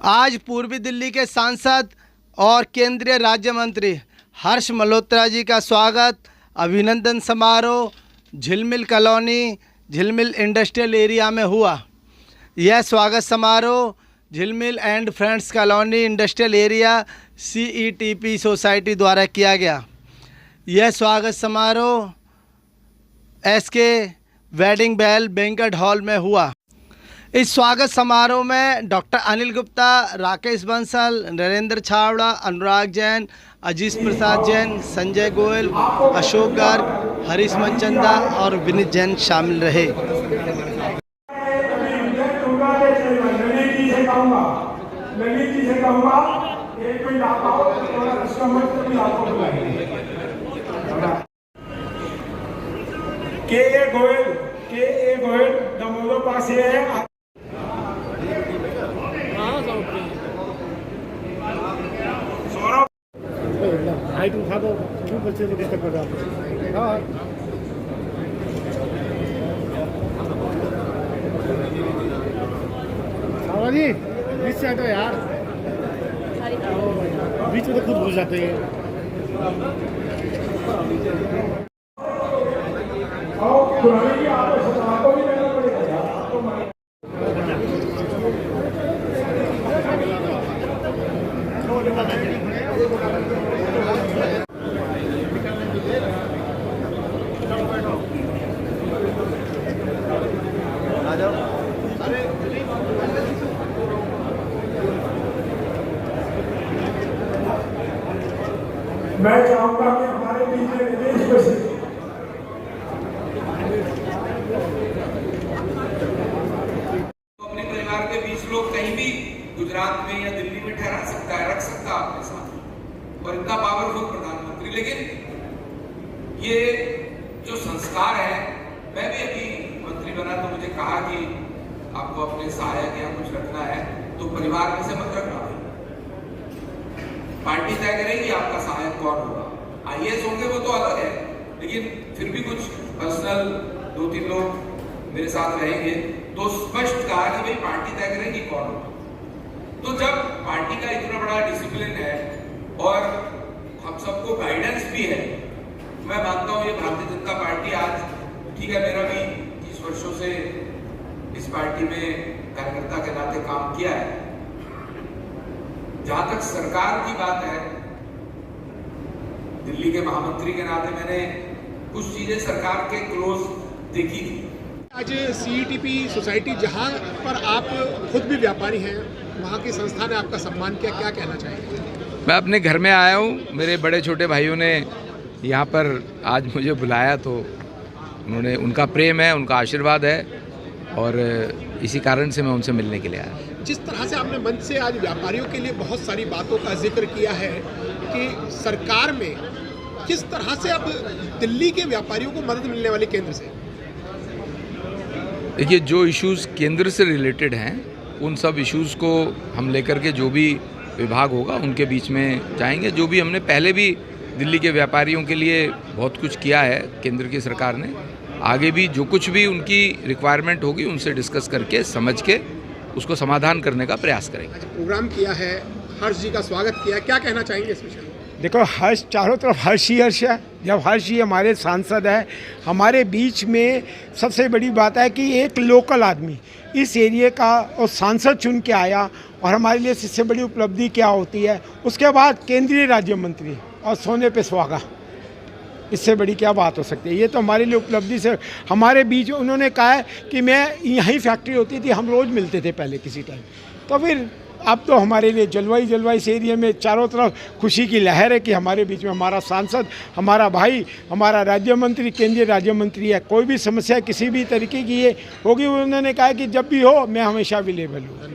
आज पूर्वी दिल्ली के सांसद और केंद्रीय राज्य मंत्री हर्ष मल्होत्रा जी का स्वागत अभिनंदन समारोह झिलमिल कॉलोनी झिलमिल इंडस्ट्रियल एरिया में हुआ। यह स्वागत समारोह Jhilmil and friends colony industrial area CETP society द्वारा किया गया। यह स्वागत समारोह SK wedding bell banquet hall में हुआ। इस स्वागत समारोह में डॉक्टर अनिल गुप्ता, राकेश बंसल, नरेंद्र छावड़ा, अनुराग जैन, अजीत प्रसाद जैन, संजय गोयल, अशोक गर्ग, हरीश मनचंदा और विनीत जैन शामिल रहे। के गोयल दमोदर पास है। हाइट उठा दो, क्यों बच्चे को डिस्टर्ब कर रहा है? जी बीच से हटो यार, बीच में तो खुद घुस जाते हैं। मैं चाहूंगा कि हमारे बीच में विदेश में अपने परिवार के 20 लोग कहीं भी गुजरात में या दिल्ली में ठहरा सकता है, रख सकता है अपने साथ, और इतना पावरफुल प्रधानमंत्री। लेकिन ये जो संस्कार है, मैं भी अभी मंत्री बना तो मुझे कहा कि आपको अपने सहायक या कुछ रखना है तो परिवार में से मत रखना, पार्टी तय करेगी आपका सहायक कौन होगा। IAS होंगे वो तो अलग है, लेकिन फिर भी कुछ पर्सनल 2-3 लोग मेरे साथ रहेंगे, तो स्पष्ट कहा कि भाई पार्टी तय करेगी कौन होगा। तो जब पार्टी का इतना बड़ा डिसिप्लिन है और हम सबको गाइडेंस भी है, मैं मानता हूँ ये भारतीय जनता पार्टी आज ठीक है, मेरा भी 30 वर्षों से इस पार्टी में कार्यकर्ता के नाते काम किया है। जहां तक सरकार की बात है, दिल्ली के महामंत्री के नाते मैंने कुछ चीजें सरकार के क्लोज देखी थी। आज CETP सोसाइटी जहां पर आप खुद भी व्यापारी हैं, वहां की संस्था ने आपका सम्मान किया, क्या कहना चाहेंगे? मैं अपने घर में आया हूँ, मेरे बड़े छोटे भाइयों ने यहाँ पर आज मुझे बुलाया, तो उन्होंने, उनका प्रेम है, उनका आशीर्वाद है और इसी कारण से मैं उनसे मिलने के लिए आया। जिस तरह से आपने मंच से आज व्यापारियों के लिए बहुत सारी बातों का जिक्र किया है कि सरकार में किस तरह से अब दिल्ली के व्यापारियों को मदद मिलने वाली केंद्र से, देखिए जो इश्यूज़ केंद्र से रिलेटेड हैं उन सब इश्यूज़ को हम लेकर के जो भी विभाग होगा उनके बीच में जाएंगे। जो भी हमने पहले भी दिल्ली के व्यापारियों के लिए बहुत कुछ किया है केंद्र की सरकार ने, आगे भी जो कुछ भी उनकी रिक्वायरमेंट होगी उनसे डिस्कस करके समझ के उसको समाधान करने का प्रयास करेंगे। प्रोग्राम किया है, हर्ष जी का स्वागत किया, क्या कहना चाहेंगे इस विषय में? देखो, हर्ष, चारों तरफ हर्ष ही हर्ष है। जब हर्ष जी हमारे सांसद है, हमारे बीच में सबसे बड़ी बात है कि एक लोकल आदमी इस एरिया का और सांसद चुन के आया, और हमारे लिए इससे बड़ी उपलब्धि क्या होती है। उसके बाद केंद्रीय राज्य मंत्री और सोने पे सुहागा, इससे बड़ी क्या बात हो सकती है। ये तो हमारे लिए उपलब्धि से हमारे बीच उन्होंने कहा है कि मैं यहीं फैक्ट्री होती थी, हम रोज़ मिलते थे पहले किसी टाइम, तो फिर अब तो हमारे लिए जलवाई इस एरिया में चारों तरफ खुशी की लहर है कि हमारे बीच में हमारा सांसद, हमारा भाई, हमारा राज्य मंत्री, केंद्रीय राज्य मंत्री है। कोई भी समस्या किसी भी तरीके की ये होगी, उन्होंने कहा कि जब भी हो मैं हमेशा अवेलेबल हूँ।